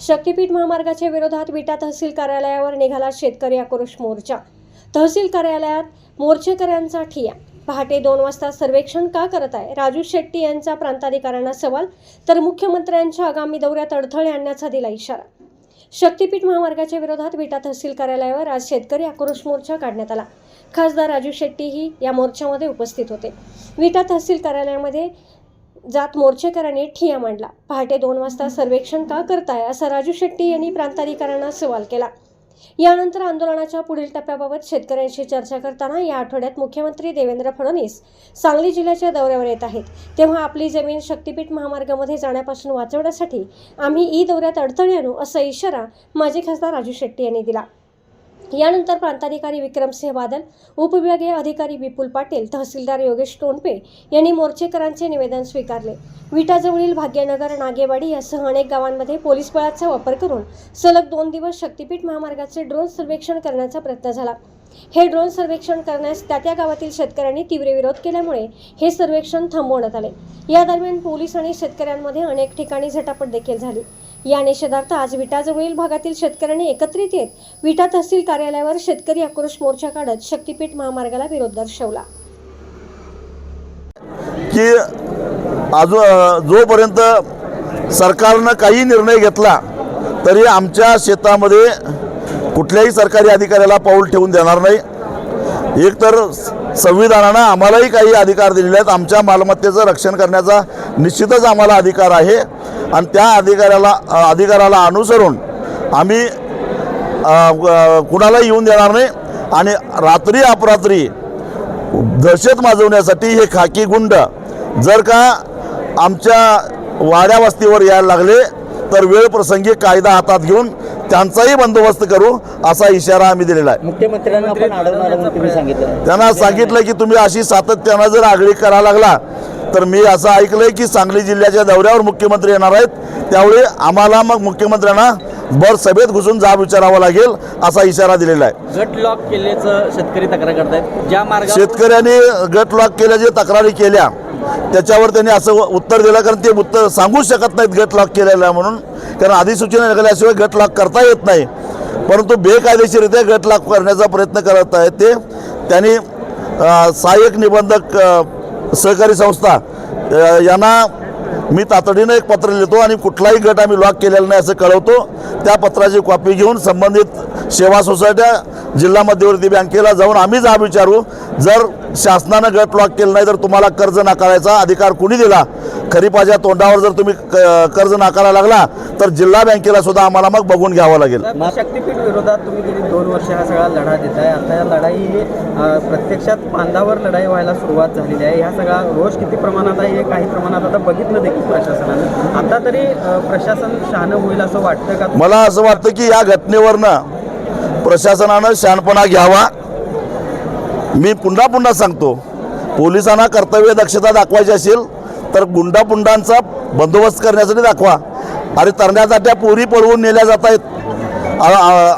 शक्तीपीठ महामार्गाच्या विरोधात विटा तहसील कार्यालयावर निघाला शेतकरी आक्रोश मोर्चा। तहसील कार्यालयात मोर्चेकऱ्यांचा ठिय्या। पहाटे 2 वाजता सर्वेक्षण का करत आहे? राजू शेट्टी यांचा प्रांताधिकाऱ्यांना सवाल, तर मुख्यमंत्र्यांच्या आगामी दौऱ्यात अडथळे आणण्याचा दिला इशारा। शक्तीपीठ महामार्गाच्या विरोधात विटा तहसील कार्यालयावर आज शेतकरी आक्रोश मोर्चा काढण्यात आला। खासदार राजू शेट्टीही या मोर्चामध्ये उपस्थित होते। विटा तहसील कार्यालयामध्ये जात मोर्चेकऱ्यांनी ठिय्या मांडला। पहाटे 2 वाजता सर्वेक्षण का करताय असा राजू शेट्टी यांनी प्रांताधिकाऱ्यांना सवाल केला। यानंतर आंदोलनाच्या पुढील टप्प्याबाबत शेतकऱ्यांशी चर्चा करताना या आठवड्यात मुख्यमंत्री देवेंद्र फडणवीस सांगली जिल्ह्याच्या दौऱ्यावर येत आहेत, तेव्हा आपली जमीन शक्तीपीठ महामार्गामध्ये जाण्यापासून वाचवण्यासाठी आम्ही ई दौऱ्यात अडथळे आणू असा इशारा माजी खासदार राजू शेट्टी यांनी दिला। यानंतर प्रांताधिकारी विक्रमसिंह बादल, उपविभागीय अधिकारी विपुल पाटील, तहसीलदार योगेश टोनपे यांनी मोर्चेकरांचे निवेदन स्वीकारले। विटाजवळील भाग्यनगर, नागेवाडी यासह अनेक गावांमध्ये पोलीस बळाचा वापर करून सलग 2 दिवस शक्तीपीठ महामार्गाचे ड्रोन सर्वेक्षण करण्याचा प्रयत्न झाला। हे ड्रोन सर्वेक्षण करण्यास त्या गावातील शेतकऱ्यांनी तीव्र विरोध केल्यामुळे हे सर्वेक्षण थांबवण्यात आले। या दरम्यान पोलीस आणि शेतकऱ्यांमध्ये अनेक ठिकाणी झटापट देखील झाली। या निषेधार्थ आज विटाजवळील भागातील शेतकऱ्यांनी एकत्रित येत विटा तहसील कार्यालयावर शेतकरी आक्रोश मोर्चा काढत शक्तीपीठ महामार्गाला विरोध दर्शवला। की जोपर्यंत सरकारनं काही निर्णय घेतला तरी आमच्या शेतामध्ये कुठल्याही सरकारी अधिकाऱ्याला पाऊल ठेवून देणार नाही। एक तर संविधानानं आम्हालाही काही अधिकार दिलेले आहेत, आमच्या मालमत्तेचं रक्षण करण्याचा निश्चितच आम्हाला अधिकार आहे आणि त्या अधिकाराला अनुसरून आम्ही कुणाला येऊन देणार नाही। आणि रात्री अपरात्री दहशत माजवण्यासाठी हे खाकी गुंड जर का आमच्या वाड्या वस्तीवर यायला लागले तर वेळ प्रसंगी कायदा हातात घेऊन त्यांचाही बंदोबस्त करू असा इशारा आम्ही दिलेला आहे। मुख्यमंत्र्यांना पण अडवणार म्हणून तुम्ही सांगितलं, त्यांना सांगितलं की तुम्ही अशी सातत्यानं जर आगळीक करायला लागला तर मी असं ऐकलंय की सांगली जिल्ह्याच्या दौऱ्यावर मुख्यमंत्री येणार आहेत, त्यावेळी आम्हाला मग मुख्यमंत्र्यांना भर सभेत घुसून जाब विचारावा लागेल असा इशारा दिलेला आहे। गट लॉक केल्याचं शेतकरी तक्रार करतायत। ज्या मार्गावर शेतकऱ्यांनी गट लॉक केल्याच्या तक्रारी केल्या त्याच्यावर त्यांनी असं उत्तर दिलं, कारण ते उत्तर सांगू शकत नाहीत गट लॉक केलेला म्हणून, कारण अधिसूचना निघाल्याशिवाय गट लॉक करता येत नाही। परंतु बेकायदेशीररित्या गट लॉक करण्याचा प्रयत्न करत आहेत ते। त्यांनी सहाय्यक निबंधक सहकारी संस्था यांना मी तातडीनं एक पत्र लिहितो आणि कुठलाही गट आम्ही लॉक केलेला नाही असं कळवतो। त्या पत्राची कॉपी घेऊन संबंधित सेवा सोसायट्या, जिल्हा मध्यवर्ती बँकेला जाऊन आम्ही जाब विचारू, जर शासनानं गट लॉक केलं नाही तर तुम्हाला कर्ज नाकारायचा अधिकार कुणी दिला? खरीपाच्या तोंडावर जर तुम्ही कर्ज नाकारायला लागला तर जिल्हा बँकेला सुद्धा आम्हाला मग बघून घ्यावं लागेल। शक्तीपीठ विरोधात तुम्ही गेली 2 वर्ष हा सगळा लढा देताय। आता या लढाई प्रत्यक्षात बांधावर लढाई व्हायला सुरुवात झालेली आहे। ह्या सगळा रोष किती प्रमाणात आहे हे काही प्रमाणात आता बघितलं देखील प्रशासनानं। आता तरी प्रशासन शहाणं होईल असं वाटतं का? मला असं वाटतं की या घटनेवरनं प्रशासनानं शहाणपणा घ्यावा। मी पुन्हा सांगतो, पोलिसांना कर्तव्य दक्षता दाखवायची असेल तर गुंडापुंडांचा बंदोबस्त करण्यासाठी दाखवा। अरे तरण्याच्या पोरी पळवून नेल्या जात आहेत,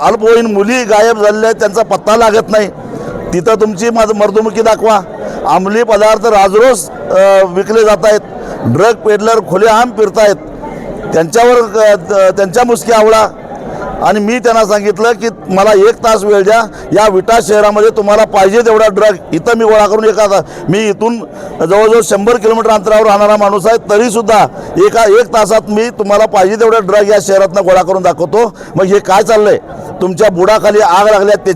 अल्पवयीन मुली गायब झालेल्या आहेत, त्यांचा पत्ता लागत नाही, तिथं तुमची मर्दुमुकी दाखवा। अंमली पदार्थ राजरोस विकले जात आहेत, ड्रग पेडलर खुलेआम फिरतायत, त्यांच्या मुसकी आवळा। आणि मी त्यांना सांगितलं की मला 1 तास वेळ द्या, या विटा शहरामध्ये तुम्हाला पाहिजे तेवढा ड्रग इथं मी गोळा करून मी इथून जवळजवळ 100 किलोमीटर अंतरावर राहणारा माणूस आहे, तरीसुद्धा 1 तासात मी तुम्हाला पाहिजे तेवढा ड्रग या शहरातनं गोळा करून दाखवतो। मग हे काय चाललंय? तुमच्या बुडाखाली आग लागल्या त्याची